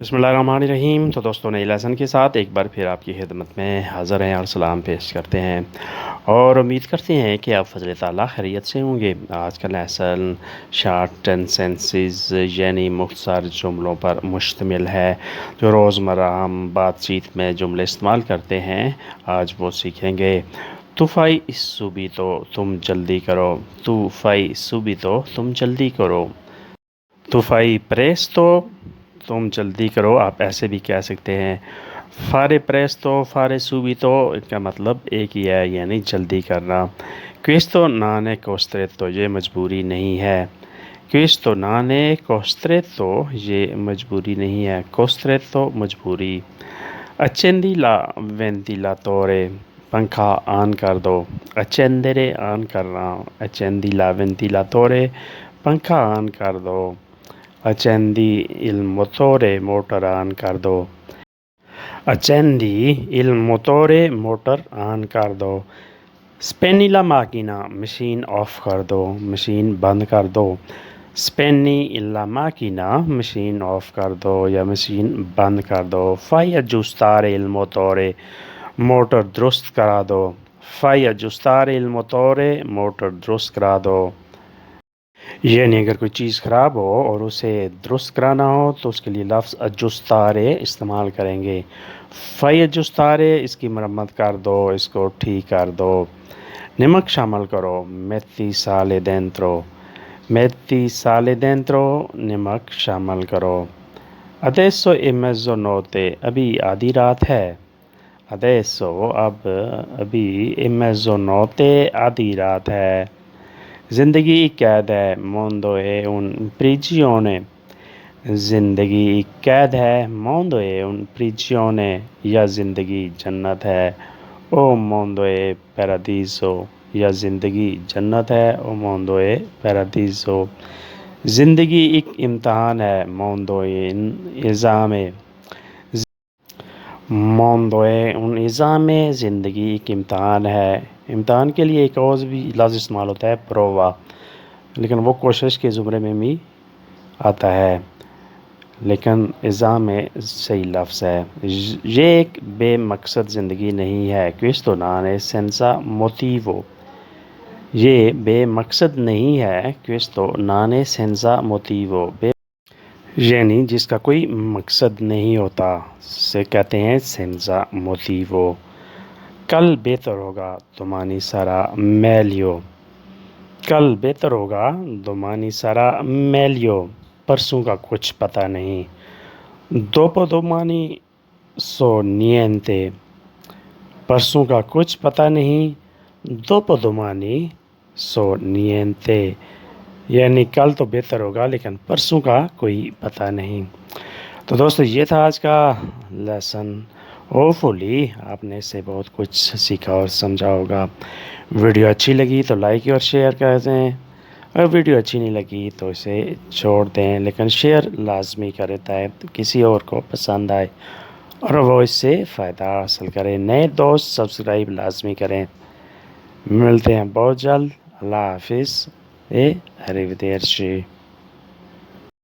बिस्मिल्लाहिर्रहमानिर्रहीम। तो दोस्तों, नए लेसन के साथ एक बार फिर आपकी खिदमत में हाज़िर हैं और सलाम पेश करते हैं और उम्मीद करते हैं कि आप फजल ताला खैरियत से होंगे। आज का लेसन शॉर्ट सेंटेंसेस यानी मुख्तसर जुमलों पर मुश्तमिल है जो रोज़मर्रा हम बातचीत में जुमले इस्तेमाल करते हैं। आज वो सीखेंगे। तुफ़ाई सुबीतो, तुम जल्दी करो। तुफ़ाई सुबीतो, तुम जल्दी करो। तुफ़ाई प्रेस्तो, तुम जल्दी करो। आप ऐसे भी कह सकते हैं। फारे प्रेस्तो, फारे सुबीतो, इनका मतलब एक ही है, यानी जल्दी करना। क्विस्तो नाने कोस्ट्रेतो, ये मजबूरी नहीं है। क्विस्तो नाने कोस्ट्रेतो, ये मजबूरी नहीं है। कोस्ट्रेतो मजबूरी। अचेंदी ला वेंटिलातोरे, पंखा ऑन कर दो। अचेंदरे ऑन करना। अचेंदी ला वेंटिलातोरे, पंखा ऑन कर दो। Accendi il motore, motor on कर दो। Accendi il motore, motor on कर दो। Spegni la macchina, machine of कर दो, मशीन बंद कर दो। Spegni la macchina, machine of कर दो या मशीन बंद कर दो। Fai aggiustare il motore, motor दुरुस्त करा दो। Fai aggiustare il motore, motor दुरुस्त करा दो। यानी अगर कोई चीज़ ख़राब हो और उसे दुरुस्त कराना हो तो उसके लिए लफ्ज़ अजुस्तारे इस्तेमाल करेंगे। फ़ाई अजुस्तारे, इसकी मरम्मत कर दो, इसको ठीक कर दो। नमक शामिल करो। मेथी साले देंत्रो, मेथी साले देंत्रो, नमक शामिल करो। अदेसो ए मेज़ोनोते, अभी आधी रात है। अदेसो, अब, अभी, ए मेज़ोनोते, आधी रात है। ज़िंदगी कैद है। मोंदो है उन प्रिजियोने, ज़िंदगी कैद है। मोंदो है उन प्रिजियोने, या ज़िंदगी जन्नत है। ओ मोंदो है पैरादीसो, या ज़िंदगी जन्नत है। ओ मोंदो है पैरादीसो। ज़िंदगी एक इम्तहान है। मोंदो इन इज़ामे, मोंदो है उन इज़ामे, ज़िंदगी एक इम्तहान है। इम्तहान के लिए एक और भी लफ्ज़ इस्तेमाल होता है, प्रोवा, लेकिन वो कोशिश के ज़ुमरे में भी आता है, लेकिन इज़ाम में सही लफ्ज़ है। ये एक बेमकसद ज़िंदगी नहीं है। क्विस्तो नाने सेंसा मोटिवो, ये बेमकसद नहीं है। क्विस्तो नाने सेंसा मोटिवो, यानी जिसका कोई मकसद नहीं होता, से कहते हैं सेंसा मोटिवो। कल बेहतर होगा, तुम्हारी सारा मेलियो। कल बेहतर होगा, दोमानी सारा मेलियो, परसों का कुछ पता नहीं। दोपोदोमानी सो नियंते, परसों का कुछ पता नहीं। दोपोदोमानी सो नियंते, यानी कल तो बेहतर होगा लेकिन परसों का कोई पता नहीं। तो दोस्तों, ये था आज का लेसन। होपफुली आपने इससे बहुत कुछ सीखा और समझा होगा। वीडियो अच्छी लगी तो लाइक और शेयर कर दें, अगर वीडियो अच्छी नहीं लगी तो इसे छोड़ दें, लेकिन शेयर लाजमी करें ताकि किसी और को पसंद आए और वो इससे फ़ायदा हासिल करें। नए दोस्त सब्सक्राइब लाजमी करें। मिलते हैं बहुत जल्द। अल्लाह हाफिज़। अरिवदेर्ची।